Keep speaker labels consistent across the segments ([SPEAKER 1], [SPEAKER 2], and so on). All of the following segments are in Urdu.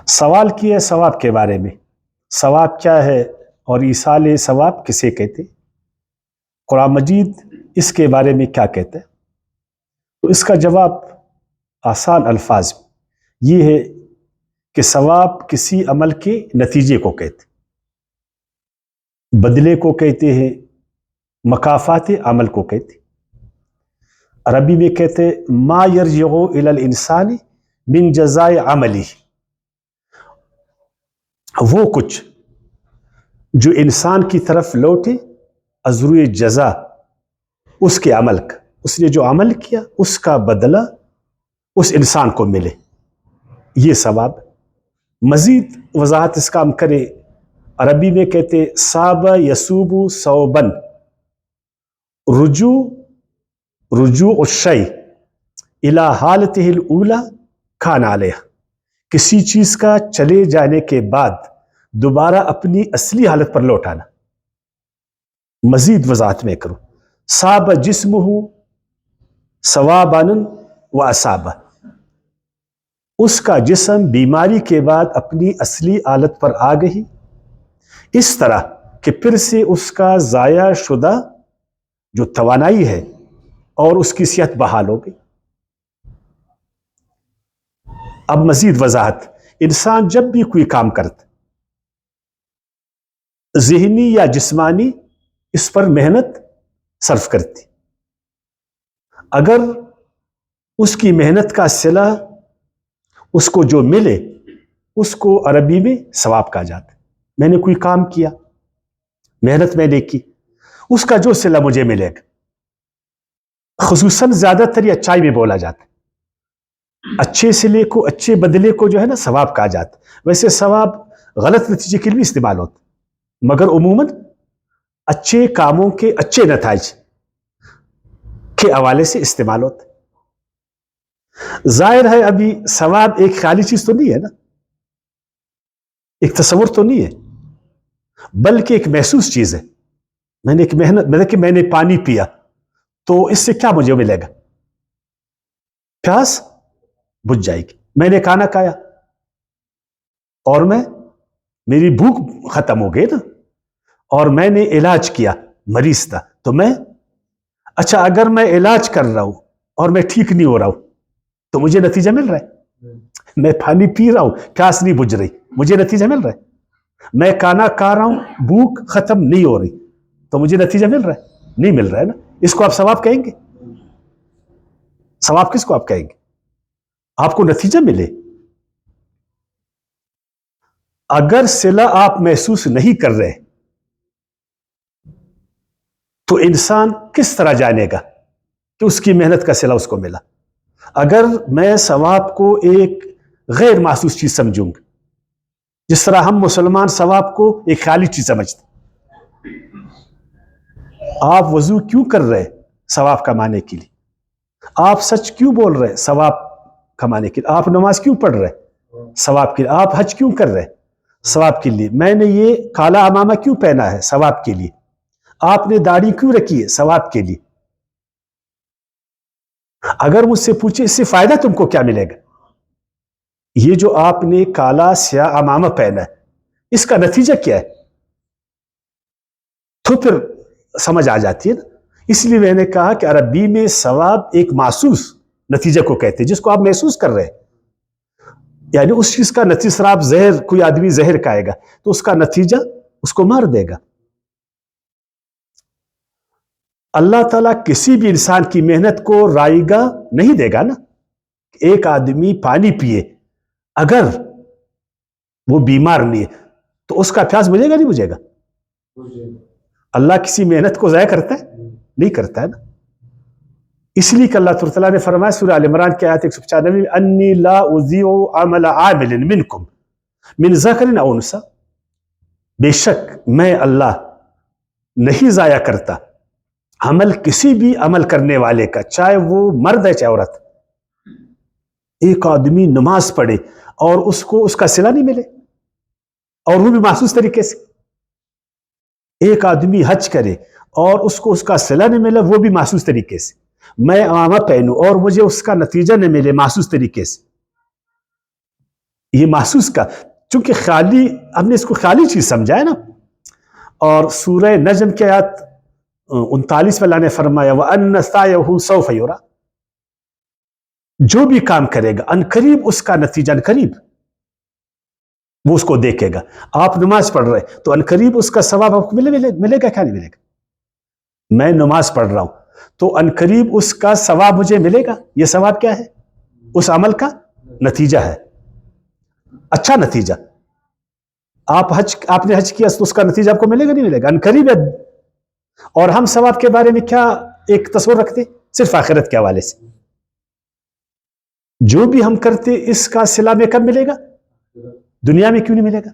[SPEAKER 1] سوال کیا ہے ثواب کے بارے میں، ثواب کیا ہے اور ایصال ثواب کسے کہتے، قرآن مجید اس کے بارے میں کیا کہتا ہے؟ تو اس کا جواب آسان الفاظ یہ ہے کہ ثواب کسی عمل کے نتیجے کو کہتے، بدلے کو کہتے ہیں، مکافات عمل کو کہتے۔ عربی میں کہتے ما یرجع الی الانسان من جزاء عملی، وہ کچھ جو انسان کی طرف لوٹے ازروئے جزا اس کے عمل کا، اس نے جو عمل کیا اس کا بدلہ اس انسان کو ملے، یہ ثواب۔ مزید وضاحت اس کا ہم کریں، عربی میں کہتے صاب یصوب صوبن، رجوع الشیء الی حالتہ الاولی کان علیہ، کسی چیز کا چلے جانے کے بعد دوبارہ اپنی اصلی حالت پر لوٹانا۔ مزید وضاحت میں کروں، صاب جسمہ صواباً و اصابہ، اس کا جسم بیماری کے بعد اپنی اصلی حالت پر آ گئی، اس طرح کہ پھر سے اس کا ضائع شدہ جو توانائی ہے اور اس کی صحت بحال ہو گئی۔ اب مزید وضاحت، انسان جب بھی کوئی کام کرتا ذہنی یا جسمانی اس پر محنت صرف کرتی، اگر اس کی محنت کا صلہ اس کو جو ملے اس کو عربی میں ثواب کہا جاتا ہے۔ میں نے کوئی کام کیا، محنت میں نے کی، اس کا جو صلہ مجھے ملے گا، خصوصاً زیادہ تر یہ اچائی میں بولا جاتا ہے، اچھے صلے کو، اچھے بدلے کو جو ہے نا ثواب کہا جاتا ہے۔ ویسے ثواب غلط نتیجے کے لیے استعمال ہوتا ہے، مگر عموماً اچھے کاموں کے اچھے نتائج کے حوالے سے استعمال ہوتا ہے۔ ظاہر ہے ابھی ثواب ایک خیالی چیز تو نہیں ہے نا، ایک تصور تو نہیں ہے، بلکہ ایک محسوس چیز ہے۔ میں نے ایک محنت کہ میں نے پانی پیا تو اس سے کیا مجھے ملے گا؟ پیاس بجھ جائے گی۔ میں نے کھانا کھایا اور میری بھوک ختم ہو گئی نا، اور میں نے علاج کیا، مریض تھا تو اچھا اگر میں علاج کر رہا ہوں اور میں ٹھیک نہیں ہو رہا ہوں تو مجھے نتیجہ مل رہا ہے، میں پانی پی رہا ہوں، پیاس نہیں بجھ رہی، مجھے نتیجہ مل رہا ہے، میں کھانا کھا رہا ہوں، بھوک ختم نہیں ہو رہی تو مجھے نتیجہ مل رہا ہے، نہیں مل رہا ہے نا۔ اس کو آپ ثواب کہیں گے؟ ثواب کس کو آپ کہیں گے؟ آپ کو نتیجہ ملے۔ اگر صلہ آپ محسوس نہیں کر رہے تو انسان کس طرح جانے گا کہ اس کی محنت کا صلہ اس کو ملا؟ اگر میں ثواب کو ایک غیر محسوس چیز سمجھوں گا، جس طرح ہم مسلمان ثواب کو ایک خیالی چیز سمجھتے، آپ وضو کیوں کر رہے ثواب کمانے کے لیے، آپ سچ کیوں بول رہے ثواب کمانے کے لیے، آپ نماز کیوں پڑھ رہے ثواب کے لیے، آپ حج کیوں کر رہے ثواب کے لیے، میں نے یہ کالا امامہ کیوں پہنا ہے ثواب کے لیے، آپ نے داڑھی کیوں رکھی ہے ثواب کے لیے۔ اگر مجھ سے پوچھے اس سے فائدہ تم کو کیا ملے گا، یہ جو آپ نے کالا سیاہ امامہ پہنا ہے اس کا نتیجہ کیا ہے، تو پھر سمجھ آ جاتی ہے نا۔ اس لیے میں نے کہا کہ عربی میں ثواب ایک محسوس نتیجہ کو کہتے ہیں، جس کو آپ محسوس کر رہے ہیں، یعنی اس چیز کا نتیجہ، آپ زہر، کوئی آدمی زہر کھائے گا تو اس کا نتیجہ اس کو مار دے گا۔ اللہ تعالیٰ کسی بھی انسان کی محنت کو رائیگاں نہیں دے گا نا۔ ایک آدمی پانی پیے، اگر وہ بیمار نہیں ہے تو اس کا پیاس بجھے گا نہیں بجھے گا؟ اللہ کسی محنت کو ضائع کرتا ہے؟ نہیں کرتا ہے نا۔ اس لیے کہ اللہ تعالیٰ نے فرمایا سورہ آل عمران کی آیت 195 میں، انی لا اضیع عمل عامل منکم من ذکر او انثی، بے شک میں اللہ نہیں ضائع کرتا عمل کسی بھی عمل کرنے والے کا، چاہے وہ مرد ہے چاہے عورت۔ ایک آدمی نماز پڑھے اور اس کو اس کا صلہ نہیں ملے، اور وہ بھی محسوس طریقے سے۔ ایک آدمی حج کرے اور اس کو اس کا صلہ نہیں ملے، وہ بھی محسوس طریقے سے۔ میں امامہ پہنوں اور مجھے اس کا نتیجہ نہیں ملے محسوس طریقے سے۔ یہ محسوس کا، چونکہ خالی ہم نے اس کو خالی چیز سمجھا ہے نا. اور سورہ نجم کی آیت 39 میں اللہ نے فرمایا وَأَنَّ سَعْيَهُ سَوْفَ يُرَىٰ، جو بھی کام کرے گا عنقریب اس کا نتیجہ عنقریب وہ اس کو دیکھے گا. آپ نماز پڑھ رہے تو عنقریب اس کا ثواب آپ کو ملے گا کیا نہیں ملے گا؟ میں نماز پڑھ رہا ہوں تو عنقریب اس کا ثواب مجھے ملے گا. یہ ثواب کیا ہے؟ اس عمل کا نتیجہ ہے، اچھا نتیجہ. آپ نے حج کیا تو اس کا نتیجہ آپ کو ملے گا نہیں ملے گا؟ عنقریب ہے. اور ہم ثواب کے بارے میں کیا ایک تصور رکھتے؟ صرف آخرت کے حوالے سے. جو بھی ہم کرتے اس کا صلہ میں کب ملے گا؟ دنیا میں کیوں نہیں ملے گا؟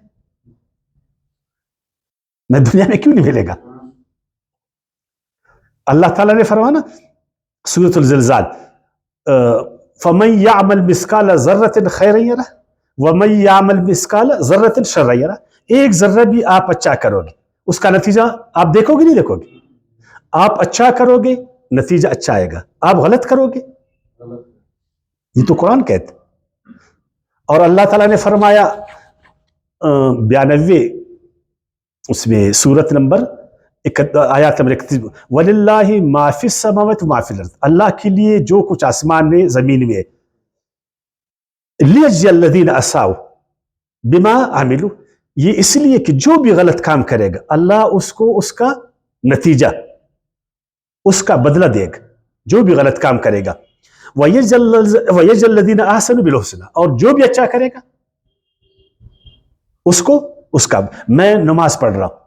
[SPEAKER 1] میں دنیا میں کیوں نہیں ملے گا؟ اللہ تعالیٰ نے فرمایا نا سورۃ الزلزال فَمَن يَعْمَلْ مِثْقَالَ ذَرَّةٍ خَيْرًا يَرَهُ وَمَن يَعْمَلْ مِثْقَالَ ذَرَّةٍ شَرًّا يَرَهُ. ایک ذرہ بھی آپ اچھا کرو گے اس کا نتیجہ آپ دیکھو گے نہیں دیکھو گے؟ آپ اچھا کرو گے نتیجہ اچھا آئے گا، آپ غلط کرو گے. یہ تو قرآن کہتے. اور اللہ تعالیٰ نے فرمایا 92 اس میں سورت نمبر آیات نمبر 31 وَلِلَّهِ مَا فِي السَّمَاوَاتِ وَمَا فِي الْأَرْضِ، اللہ کے لیے جو کچھ آسمان میں زمین میں. لِيَجْزِيَ الَّذِينَ أَسَاءُوا بِمَا عَمِلُوا، یہ اس لیے کہ جو بھی غلط کام کرے گا اللہ اس کو اس کا نتیجہ اس کا بدلہ دے گا. جو بھی غلط کام کرے گا وَيَجْزِيَ الَّذِينَ أَحْسَنُوا بِالْحُسْنَىٰ، اور جو بھی اچھا کرے گا اس کو اس کا. میں نماز پڑھ رہا ہوں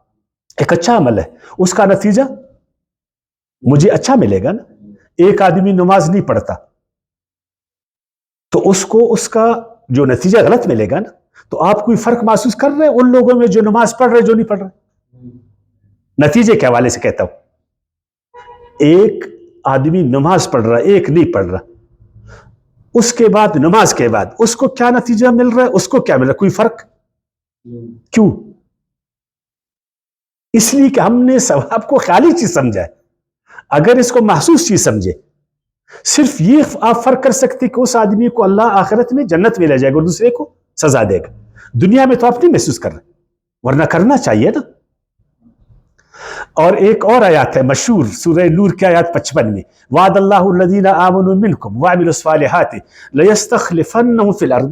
[SPEAKER 1] ایک اچھا عمل ہے، اس کا نتیجہ مجھے اچھا ملے گا نا. ایک آدمی نماز نہیں پڑھتا تو اس کو اس کا جو نتیجہ غلط ملے گا نا. تو آپ کوئی فرق محسوس کر رہے ہیں ان لوگوں میں جو نماز پڑھ رہے جو نہیں پڑھ رہے؟ نتیجے کے حوالے سے کہتا ہوں. ایک آدمی نماز پڑھ رہا ایک نہیں پڑھ رہا، اس کے بعد نماز کے بعد اس کو کیا نتیجہ مل رہا ہے اس کو کیا مل رہا ہے؟ کوئی فرق؟ کیوں؟ اس لیے کہ ہم نے ثواب کو خالی چیز سمجھا ہے. اگر اس کو محسوس چیز سمجھے صرف یہ آپ فرق کر سکتے کہ اس آدمی کو اللہ آخرت میں جنت میں لے جائے گا اور دوسرے کو سزا دے گا. دنیا میں تو آپ نہیں محسوس کر رہے، ورنہ کرنا چاہیے نا. اور ایک اور آیات ہے مشہور سورہ نور کی آیات 55 میں وعد اللہ الذین آمنوا منکم وعملوا الصالحات لیستخلفنہم فی الارض،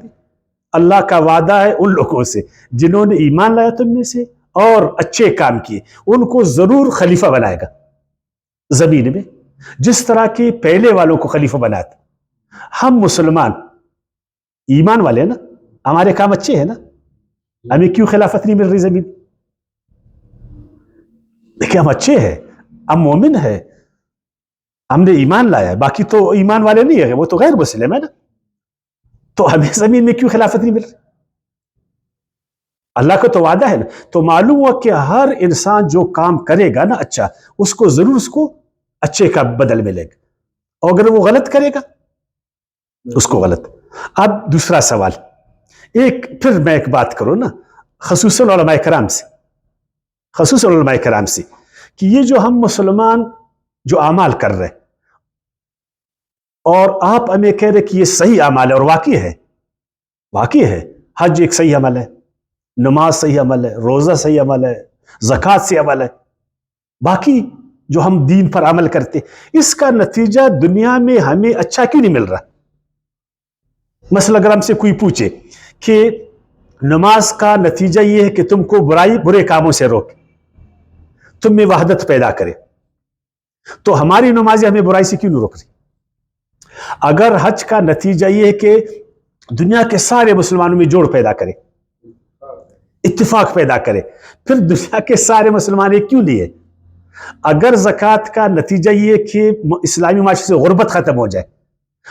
[SPEAKER 1] اللہ کا وعدہ ہے ان لوگوں سے جنہوں نے ایمان لایا تم میں سے اور اچھے کام کیے، ان کو ضرور خلیفہ بنائے گا زمین میں، جس طرح کے پہلے والوں کو خلیفہ بنایا تھا. ہم مسلمان ایمان والے ہیں نا، ہمارے کام اچھے ہیں نا، ہمیں کیوں خلافت نہیں مل رہی زمین؟ دیکھیں ہم اچھے ہیں، ہم مومن ہیں، ہم نے ایمان لایا ہے. باقی تو ایمان والے نہیں ہے، وہ تو غیر مسلم ہے نا. تو ہمیں زمین میں کیوں خلافت نہیں مل رہی؟ اللہ کا تو وعدہ ہے نا. تو معلوم ہوا کہ ہر انسان جو کام کرے گا نا اچھا، اس کو ضرور اس کو اچھے کا بدل ملے گا، اور اگر وہ غلط کرے گا اس کو غلط. اب دوسرا سوال، پھر میں ایک بات کروں نا خصوصاً علماء کرام سے کہ یہ جو ہم مسلمان جو اعمال کر رہے اور آپ ہمیں کہہ رہے کہ یہ صحیح عمل ہے، اور واقعی ہے. حج ایک صحیح عمل ہے، نماز صحیح عمل ہے، روزہ صحیح عمل ہے، زکوٰۃ سے عمل ہے. باقی جو ہم دین پر عمل کرتے اس کا نتیجہ دنیا میں ہمیں اچھا کیوں نہیں مل رہا؟ مثلا اگر ہم سے کوئی پوچھے کہ نماز کا نتیجہ یہ ہے کہ تم کو برے کاموں سے روکے، تم میں وحدت پیدا کرے، تو ہماری نمازیں ہمیں برائی سے کیوں نہیں روک رہی؟ اگر حج کا نتیجہ یہ ہے کہ دنیا کے سارے مسلمانوں میں جوڑ پیدا کرے، اتفاق پیدا کرے، پھر دنیا کے سارے مسلمان ایک کیوں نہیں ہے؟ اگر زکوٰۃ کا نتیجہ یہ ہے کہ اسلامی معاشرے سے غربت ختم ہو جائے،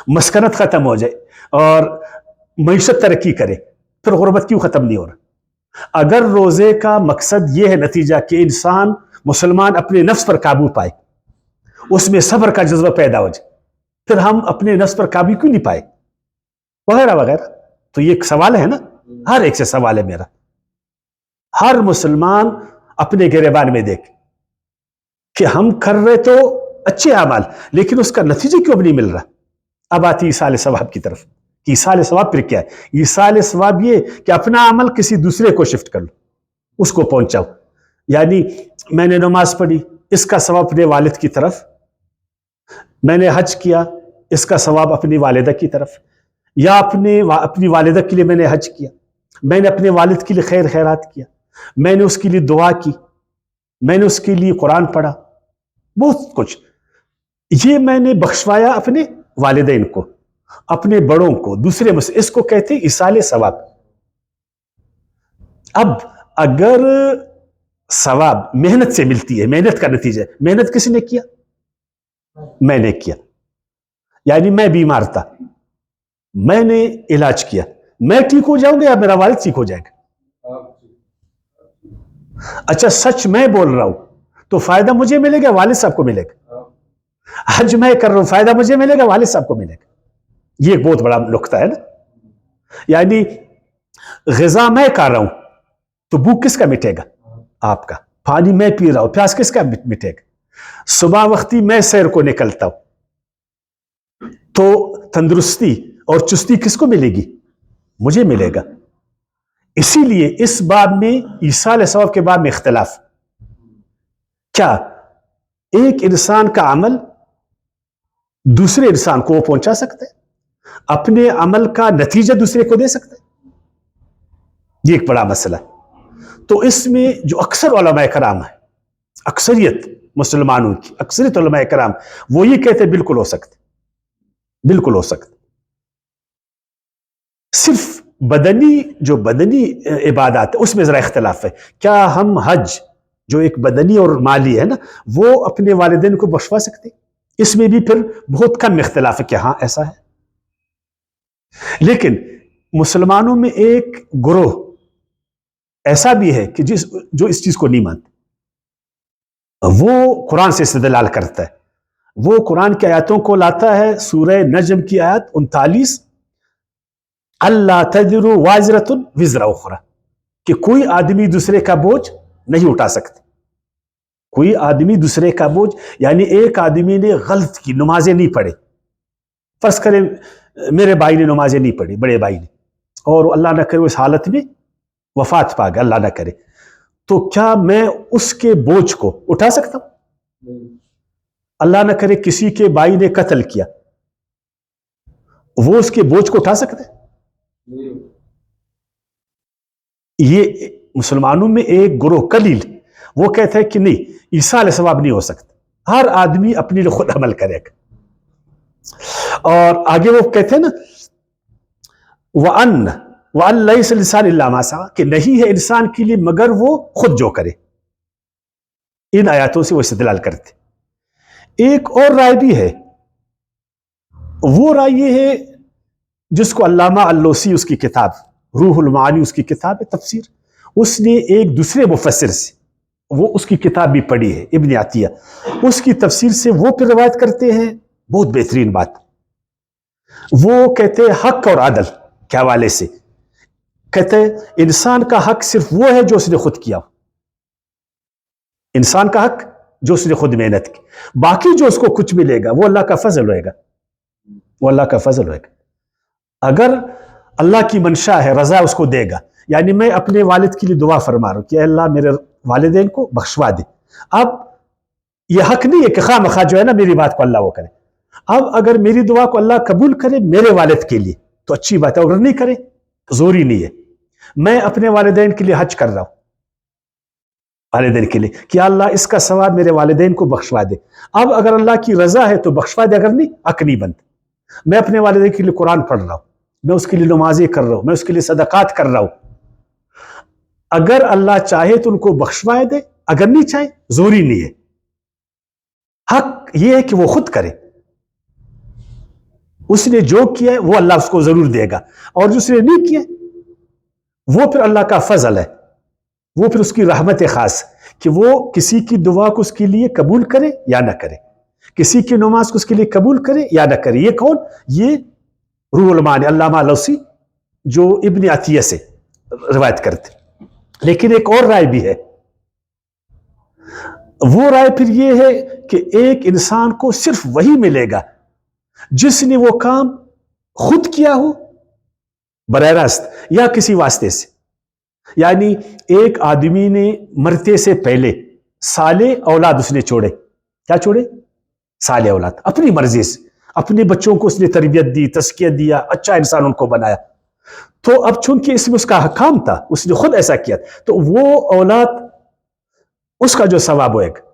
[SPEAKER 1] مسکنت ختم ہو جائے اور معیشت ترقی کرے، پھر غربت کیوں ختم نہیں ہو رہا؟ اگر روزے کا مقصد یہ ہے نتیجہ کہ انسان مسلمان اپنے نفس پر قابو پائے، اس میں صبر کا جذبہ پیدا ہو جائے، پھر ہم اپنے نفس پر قابو کیوں نہیں پائے، وغیرہ وغیرہ. تو یہ ایک سوال ہے نا، ہر ایک سے سوال ہے میرا. ہر مسلمان اپنے گریبان میں دیکھ کہ ہم کر رہے تو اچھے اعمال، لیکن اس کا نتیجہ کیوں اب نہیں مل رہا؟ اب آتی ایصال ثواب کی طرف کہ ایصال ثواب پھر کیا ہے؟ ایصال ثواب یہ کہ اپنا عمل کسی دوسرے کو شفٹ کر لو، اس کو پہنچاؤ. یعنی میں نے نماز پڑھی، اس کا ثواب اپنے والد کی طرف، میں نے حج کیا، اس کا ثواب اپنی والدہ کی طرف، یا اپنی والدہ کے لیے میں نے حج کیا، میں نے اپنے والد کے لیے خیر خیرات کیا، میں نے اس کے لیے دعا کی، میں نے اس کے لیے قرآن پڑھا، بہت کچھ. یہ میں نے بخشوایا اپنے والدین کو، اپنے بڑوں کو، دوسرے مسلم، اس کو کہتے ہیں ایصال ثواب. اب اگر ثواب محنت سے ملتی ہے، محنت کا نتیجہ، محنت کس نے کیا؟ میں نے کیا. یعنی میں بیمار تھا، میں نے علاج کیا، میں ٹھیک ہو جاؤں گا یا میرا والد ٹھیک ہو جائے گا؟ اچھا سچ میں بول رہا ہوں تو فائدہ مجھے ملے گا، والد صاحب کو ملے گا. حج میں کر رہا ہوں، فائدہ مجھے ملے گا، والد صاحب کو ملے گا. یہ ایک بہت بڑا نقطہ ہے نا. یعنی غذا میں کھا رہا ہوں تو بھوک کس کا مٹے گا؟ آپ کا. پانی میں پی رہا ہوں، پیاس کس کا مٹے گا؟ صبح وقتی میں سیر کو نکلتا ہوں تو تندرستی اور چستی کس کو ملے گی؟ مجھے ملے گا. اسی لیے اس باب میں ایصال ثواب کے باب میں اختلاف. کیا ایک انسان کا عمل دوسرے انسان کو وہ پہنچا سکتا ہے؟ اپنے عمل کا نتیجہ دوسرے کو دے سکتا ہے؟ یہ ایک بڑا مسئلہ ہے. تو اس میں جو اکثر علماء کرام ہیں، اکثریت مسلمانوں کی اکثریت علماء کرام، وہ یہ کہتے ہیں بالکل ہو سکتے، بالکل ہو سکتے. صرف بدنی عبادات ہے اس میں ذرا اختلاف ہے. کیا ہم حج جو ایک بدنی اور مالی ہے نا، وہ اپنے والدین کو بخشوا سکتے؟ اس میں بھی پھر بہت کم اختلاف ہے کہ ہاں ایسا ہے. لیکن مسلمانوں میں ایک گروہ ایسا بھی ہے کہ جو اس چیز کو نہیں مانتے. وہ قرآن سے استدلال کرتا ہے، وہ قرآن کی آیاتوں کو لاتا ہے. سورہ نجم کی آیت 39، اللہ تذر وازرۃ وزر اخری، کہ کوئی آدمی دوسرے کا بوجھ نہیں اٹھا سکتا. کوئی آدمی دوسرے کا بوجھ، یعنی ایک آدمی نے غلط کی، نمازیں نہیں پڑھے، فرض کریں میرے بھائی نے نمازیں نہیں پڑھی، بڑے بھائی نے، اور اللہ نہ کرے وہ اس حالت میں وفات پا گیا، اللہ نہ کرے، تو کیا میں اس کے بوجھ کو اٹھا سکتا ہوں؟ اللہ نہ کرے کسی کے بھائی نے قتل کیا، وہ اس کے بوجھ کو اٹھا سکتا ہے؟ یہ مسلمانوں میں ایک گروہ قلیل وہ کہتا ہے کہ نہیں، ایصال ثواب نہیں ہو سکتا، ہر آدمی اپنے لیے خود عمل کرے گا. اور آگے وہ کہتے ہیں نا وَأَن لَيْسَ لِلْإِنسَانِ إِلَّا مَا سَعَىٰ، کہ نہیں ہے انسان کے لیے مگر وہ خود جو کرے. ان آیاتوں سے وہ استدلال کرتے. ایک اور رائے بھی ہے، وہ رائے یہ ہے جس کو علامہ اللوسی، اس کی کتاب روح المعانی، اس کی کتاب ہے تفسیر، اس نے ایک دوسرے مفسر سے وہ اس کی کتاب بھی پڑھی ہے، ابن عطیہ، اس کی تفسیر سے وہ پھر روایت کرتے ہیں بہت بہترین بات. وہ کہتے ہیں حق اور عدل کے حوالے سے، کہتے ہیں انسان کا حق صرف وہ ہے جو اس نے خود کیا، انسان کا حق جو اس نے خود محنت کی، باقی جو اس کو کچھ ملے گا وہ اللہ کا فضل ہوئے گا، وہ اللہ کا فضل ہوئے گا. اگر اللہ کی منشا ہے، رضا اس کو دے گا. یعنی میں اپنے والد کے لیے دعا فرما رہا ہوں کہ اللہ میرے والدین کو بخشوا دے. اب یہ حق نہیں ہے کہ خواہ مخواہ جو ہے نا میری بات کو اللہ وہ کرے. اب اگر میری دعا کو اللہ قبول کرے میرے والد کے لیے تو اچھی بات ہے، اگر نہیں کرے ضروری نہیں ہے. میں اپنے والدین کے لیے حج کر رہا ہوں، والدین کے لیے کہ اللہ اس کا ثواب میرے والدین کو بخشوا دے. اب اگر اللہ کی رضا ہے تو بخشوا دے، اگر نہیں حق نہیں بنتا. میں اپنے والدین کے لیے قرآن پڑھ رہا ہوں، میں اس کے لیے نمازیں کر رہا ہوں، میں اس کے لیے صدقات کر رہا ہوں. اگر اللہ چاہے تو ان کو بخشوائے دے، اگر نہیں چاہے ضروری نہیں ہے. حق یہ ہے کہ وہ خود کرے، اس نے جو کیا ہے وہ اللہ اس کو ضرور دے گا، اور جو اس نے نہیں کیا وہ پھر اللہ کا فضل ہے، وہ پھر اس کی رحمت خاص کہ وہ کسی کی دعا کو اس کے لیے قبول کرے یا نہ کرے، کسی کی نماز کو اس کے لیے قبول کرے یا نہ کرے. یہ کون؟ یہ روح المعانی علامہ اللوسی جو ابن عطیہ سے روایت کرتے. لیکن ایک اور رائے بھی ہے، وہ رائے پھر یہ ہے کہ ایک انسان کو صرف وہی ملے گا جس نے وہ کام خود کیا ہو براہ راست یا کسی واسطے سے. یعنی ایک آدمی نے مرتے سے پہلے صالح اولاد اس نے چھوڑے. کیا چھوڑے؟ صالح اولاد. اپنی مرضی سے اپنے بچوں کو اس نے تربیت دی، تزکیہ دیا، اچھا انسان ان کو بنایا. تو اب چونکہ اس میں اس کا حکام تھا، اس نے خود ایسا کیا، تو وہ اولاد اس کا جو ثواب ہوئے گا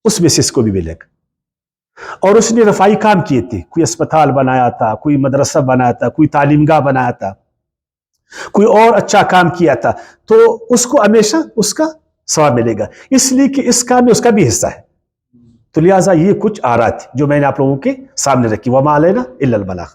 [SPEAKER 1] اس میں سے اس کو بھی ملے گا. اور اس نے رفائی کام کیے تھے، کوئی اسپتال بنایا تھا، کوئی مدرسہ بنایا تھا، کوئی تعلیم گاہ بنایا تھا، کوئی اور اچھا کام کیا تھا، تو اس کو ہمیشہ اس کا ثواب ملے گا، اس لیے کہ اس کام میں اس کا بھی حصہ ہے. تو لہٰذا یہ کچھ آرات جو میں نے آپ لوگوں کے سامنے رکھی. وما علینا الا البلاغ.